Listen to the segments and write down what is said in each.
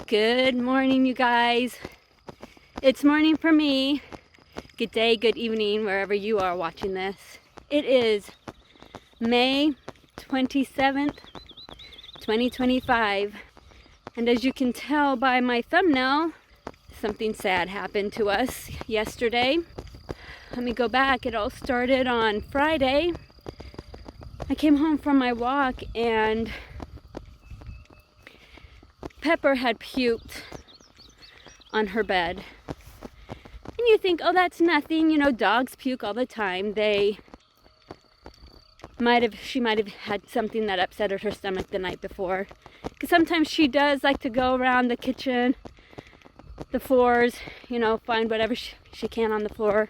Good morning, you guys. It's morning for me. Good day, good evening, wherever you are watching this. It is May 27th, 2025. And as you can tell by my thumbnail, something sad happened to us yesterday. Let me go back. It all started on Friday. I came home from my walk and Pepper had puked on her bed. And you think, oh, that's nothing. You know, dogs puke all the time. She might have had something that upset her stomach the night before. Because sometimes she does like to go around the kitchen, the floors, you know, find whatever she can on the floor.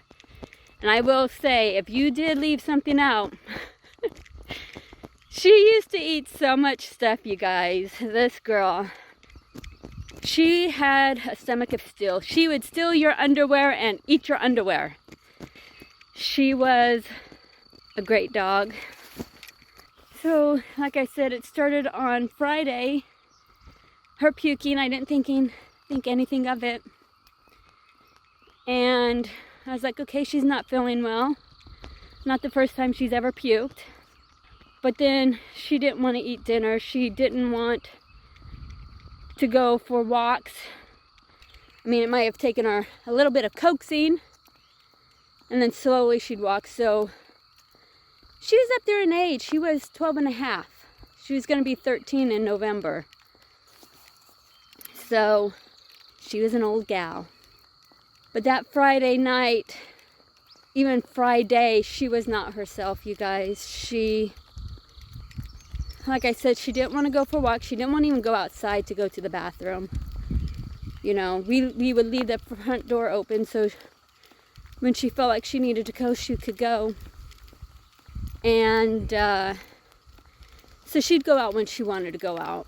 And I will say, if you did leave something out, she used to eat so much stuff, you guys. This girl. She had a stomach of steel. She would steal your underwear and eat your underwear. She was a great dog. So, like I said, it started on Friday. Her puking, I didn't think anything of it. And I was like, okay, she's not feeling well. Not the first time she's ever puked. But then she didn't want to eat dinner. She didn't want to go for walks. I mean, it might have taken her a little bit of coaxing, and then slowly she'd walk. So she was up there in age. She was 12 and a half. She was going to be 13 in November. So she was an old gal. But that Friday night, even Friday, she was not herself, you guys. Like I said, she didn't want to go for walks. She didn't want to even go outside to go to the bathroom. You know, we would leave the front door open so when she felt like she needed to go, she could go. And so she'd go out when she wanted to go out.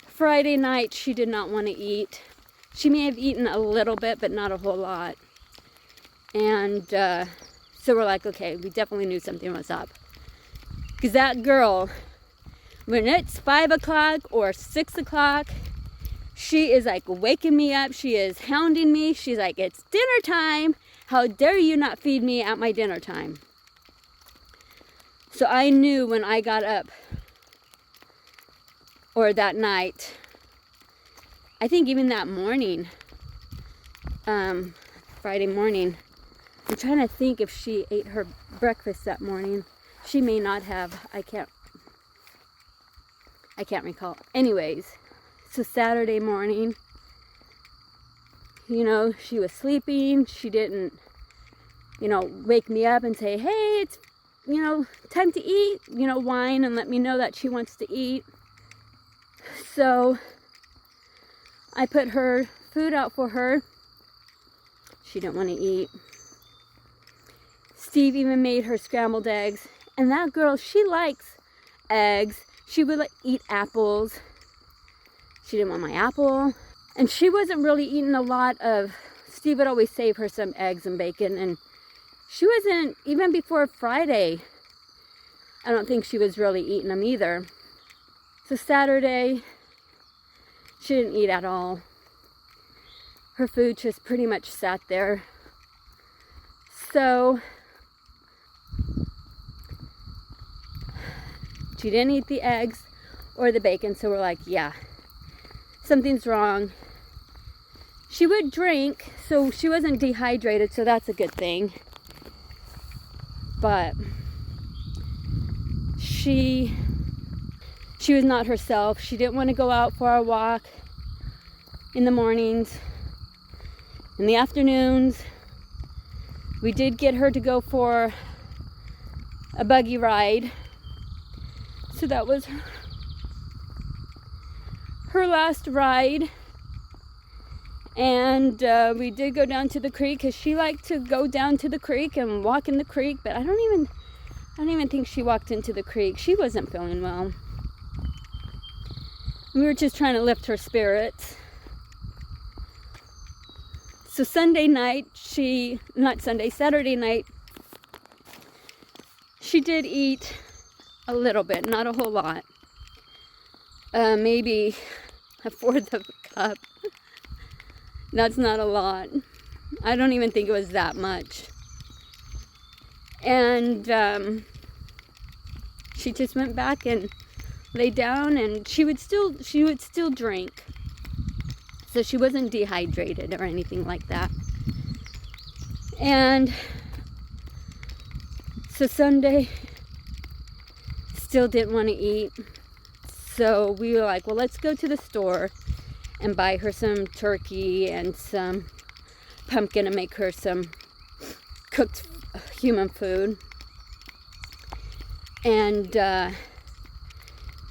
Friday night, she did not want to eat. She may have eaten a little bit, but not a whole lot. And so we're like, okay, we definitely knew something was up. Because that girl, when it's 5 o'clock or 6 o'clock, she is like waking me up. She is hounding me. She's like, it's dinner time. How dare you not feed me at my dinner time? So I knew when I got up, or that night, I think even that morning, Friday morning, I'm trying to think if she ate her breakfast that morning. She may not have. I can't recall. Anyways, so Saturday morning, you know, she was sleeping. She didn't, you know, wake me up and say, hey, it's, you know, time to eat, you know, whine and let me know that she wants to eat. So I put her food out for her. She didn't want to eat. Steve even made her scrambled eggs. And that girl, she likes eggs. She would eat apples. She didn't want my apple. And she wasn't really eating a lot of, Steve would always save her some eggs and bacon. And she wasn't, even before Friday, I don't think she was really eating them either. So Saturday, she didn't eat at all. Her food just pretty much sat there. So she didn't eat the eggs or the bacon, so we're like, yeah, something's wrong. She would drink, so she wasn't dehydrated, so that's a good thing. But she was not herself. She didn't want to go out for a walk in the mornings. In the afternoons, we did get her to go for a buggy ride. So that was her last ride. And we did go down to the creek because she liked to go down to the creek and walk in the creek. But I don't even think she walked into the creek. She wasn't feeling well. We were just trying to lift her spirits. So Saturday night, she did eat a little bit, not a whole lot. Maybe a fourth of a cup. That's not a lot. I don't even think it was that much. And she just went back and lay down, and she would still drink. So she wasn't dehydrated or anything like that. And so Sunday, still didn't want to eat. So we were like, well, let's go to the store and buy her some turkey and some pumpkin and make her some cooked human food. And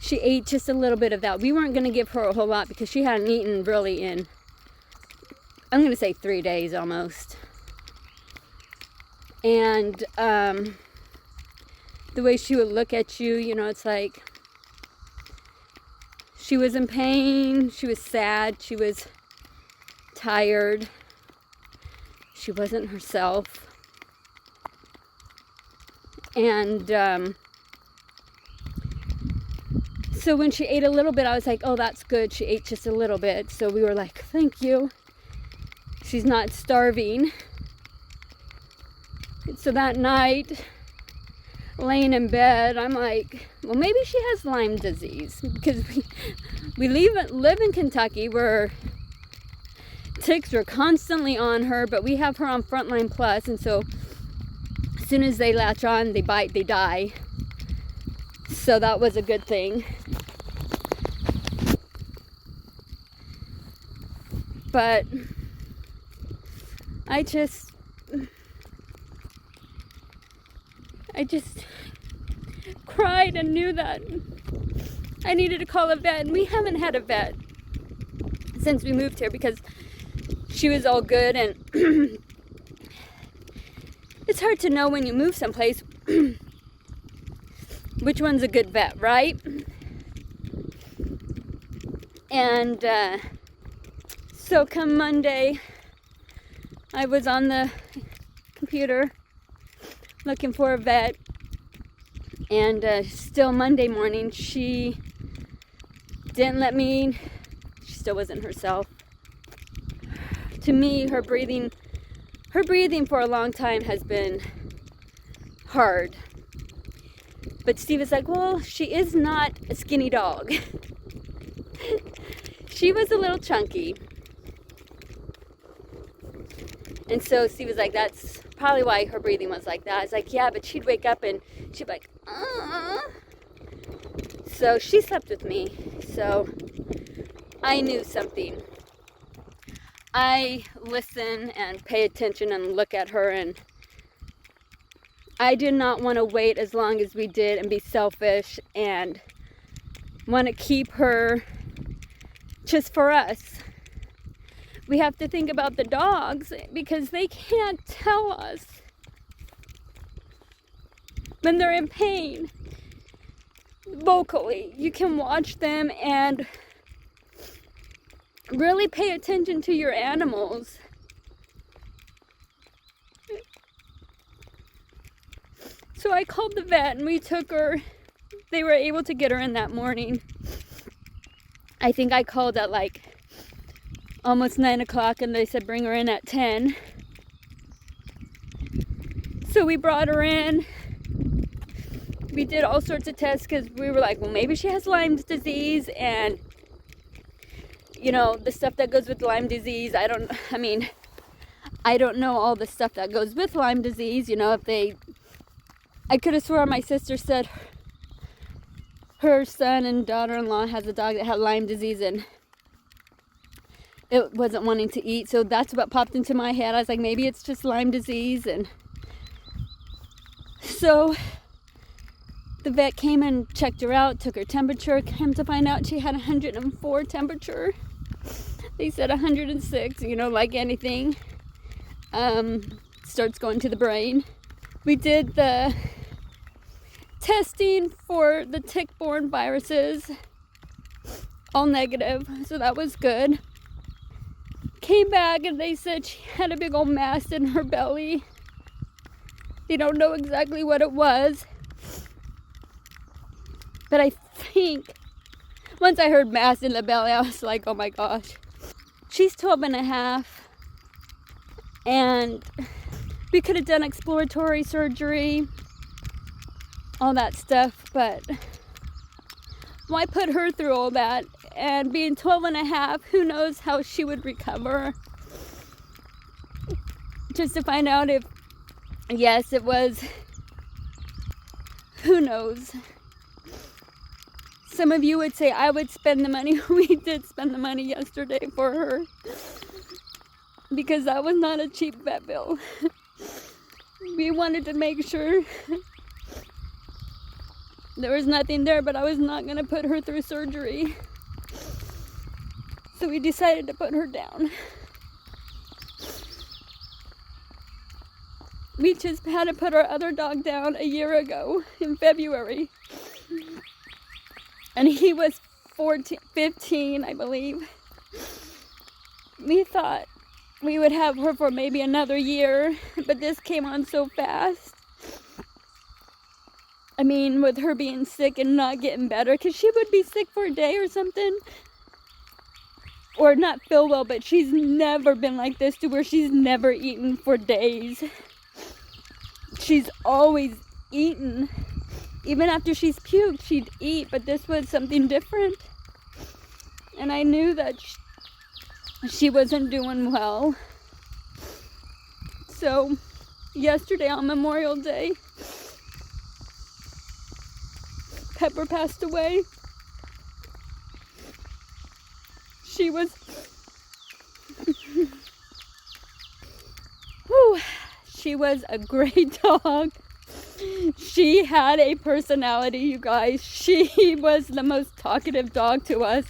she ate just a little bit of that. We weren't going to give her a whole lot because she hadn't eaten really in, I'm going to say 3 days almost. And the way she would look at you, you know, it's like she was in pain, she was sad, she was tired, she wasn't herself. And so when she ate a little bit, I was like, oh, that's good. She ate just a little bit. So we were like, thank you. She's not starving. So that night, laying in bed, I'm like, well, maybe she has Lyme disease, because we live in Kentucky where ticks are constantly on her, but we have her on Frontline Plus, and so as soon as they latch on, they bite, they die. So that was a good thing. But I just cried and knew that I needed to call a vet, and we haven't had a vet since we moved here because she was all good, and it's hard to know when you move someplace which one's a good vet, right? And so come Monday, I was on the computer looking for a vet, and still Monday morning, she didn't let me, she still wasn't herself. To me, her breathing for a long time has been hard. But Steve is like, well, she is not a skinny dog. She was a little chunky. And so Steve was like, that's probably why her breathing was like that. I was like, yeah, but she'd wake up and she'd be like, So she slept with me. So I knew something. I listen and pay attention and look at her, and I did not want to wait as long as we did and be selfish and want to keep her just for us. We have to think about the dogs because they can't tell us when they're in pain vocally. You can watch them and really pay attention to your animals. So I called the vet and we took her. They were able to get her in that morning. I think I called at like almost 9 o'clock and they said bring her in at 10. So we brought her in. We did all sorts of tests because we were like, well, maybe she has Lyme disease, and you know, the stuff that goes with Lyme disease, I don't know all the stuff that goes with Lyme disease. You know, I could have sworn my sister said her son and daughter-in-law has a dog that had Lyme disease and it wasn't wanting to eat. So that's what popped into my head. I was like, maybe it's just Lyme disease. And so the vet came and checked her out, took her temperature, came to find out she had 104 temperature. They said 106, you know, like anything, starts going to the brain. We did the testing for the tick-borne viruses, all negative, so that was good. Came back and they said she had a big old mass in her belly. They don't know exactly what it was, but I think Once I heard mass in the belly, I was like, oh my gosh. She's 12 and a half. And we could have done exploratory surgery, all that stuff, but why put her through all that? And being 12 and a half, who knows how she would recover? Just to find out if, yes, it was, who knows? Some of you would say I would spend the money. We did spend the money yesterday for her because that was not a cheap vet bill. We wanted to make sure there was nothing there, but I was not going to put her through surgery. So we decided to put her down. We just had to put our other dog down a year ago in February. And he was 15, I believe. We thought we would have her for maybe another year, but this came on so fast. I mean, with her being sick and not getting better, because she would be sick for a day or something. Or not feel well, but she's never been like this to where she's never eaten for days. She's always eaten. Even after she's puked, she'd eat, but this was something different. And I knew that she wasn't doing well. So, yesterday on Memorial Day, Pepper passed away. She was... Whew. She was a great dog. She had a personality, you guys. She was the most talkative dog to us.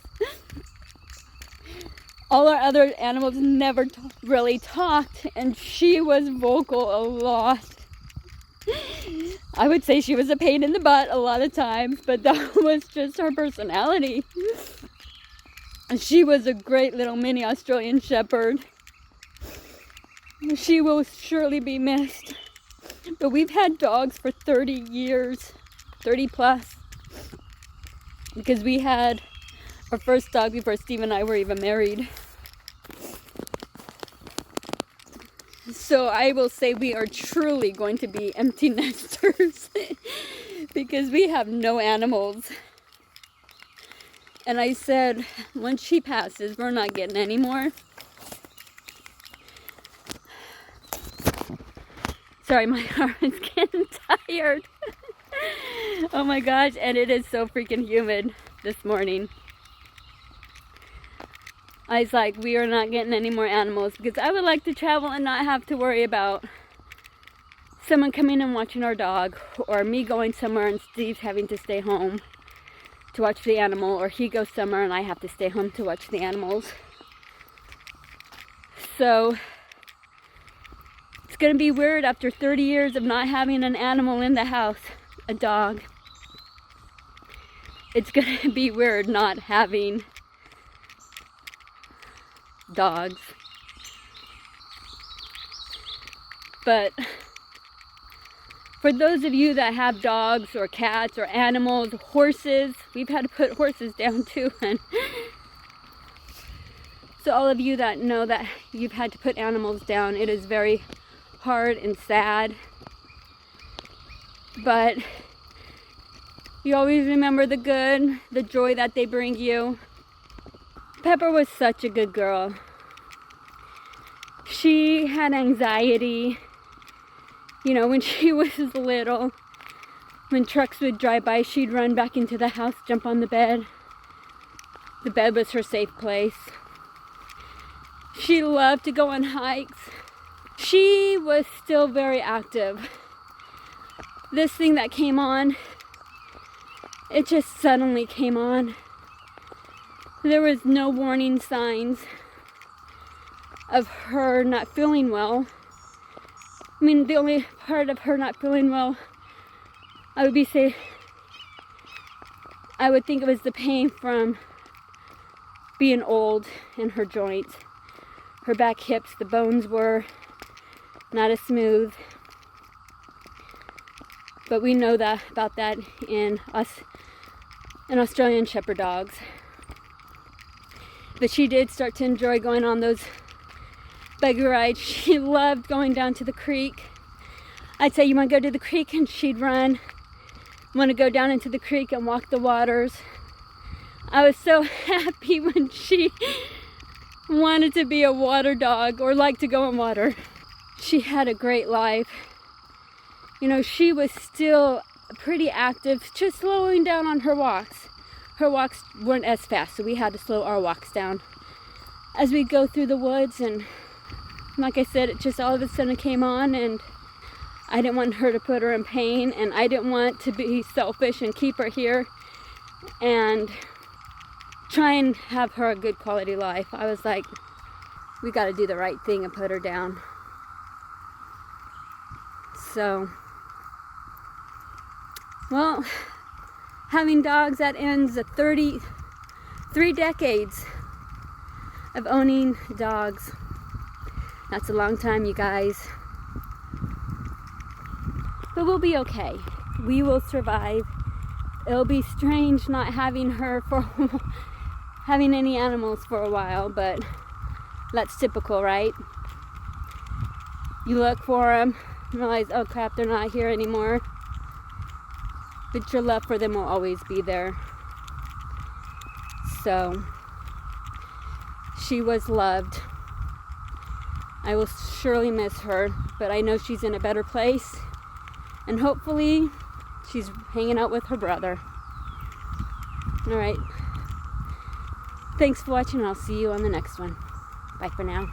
All our other animals never really talked, and she was vocal a lot. I would say she was a pain in the butt a lot of times, but that was just her personality. And she was a great little mini Australian Shepherd. She will surely be missed. But we've had dogs for 30 years, 30 plus. Because we had our first dog before Steve and I were even married. So I will say we are truly going to be empty nesters. Because we have no animals. And I said, when she passes, we're not getting any more. Sorry, my arm is getting tired. Oh my gosh, and it is so freaking humid this morning. I was like, we are not getting any more animals because I would like to travel and not have to worry about someone coming and watching our dog, or me going somewhere and Steve having to stay home to watch the animal, or he goes somewhere and I have to stay home to watch the animals. So it's going to be weird after 30 years of not having an animal in the house, a dog. It's going to be weird not having dogs. But for those of you that have dogs or cats or animals, horses, we've had to put horses down too. And so all of you that know that you've had to put animals down, it is very hard and sad, but you always remember the good, the joy that they bring you. Pepper was such a good girl. She had anxiety, you know, when she was little. When trucks would drive by, she'd run back into the house, jump on the bed. The bed was her safe place. She loved to go on hikes. She was still very active. This thing that came on, it just suddenly came on. There was no warning signs of her not feeling well. I mean, the only part of her not feeling well, I would think it was the pain from being old in her joints. Her back hips, the bones were not as smooth. But we know that about that in Australian Shepherd dogs. But she did start to enjoy going on those buggy rides. She loved going down to the creek. I'd say, you want to go to the creek? And she'd run. Want to go down into the creek and walk the waters. I was so happy when she wanted to be a water dog or like to go in water. She had a great life. You know, she was still pretty active, just slowing down on her walks. Her walks weren't as fast, so we had to slow our walks down as we go through the woods. And like I said, it just all of a sudden came on, and I didn't want her to put her in pain, and I didn't want to be selfish and keep her here and try and have her a good quality life. I was like, we got to do the right thing and put her down. So, well, having dogs, that ends the 33 decades of owning dogs. That's a long time, you guys. But we'll be okay. We will survive. It'll be strange not having her for having any animals for a while, but that's typical, right? You look for them, realize, oh crap, they're not here anymore. But your love for them will always be there. So, she was loved. I will surely miss her, but I know she's in a better place. And hopefully, she's hanging out with her brother. All right. Thanks for watching. I'll see you on the next one. Bye for now.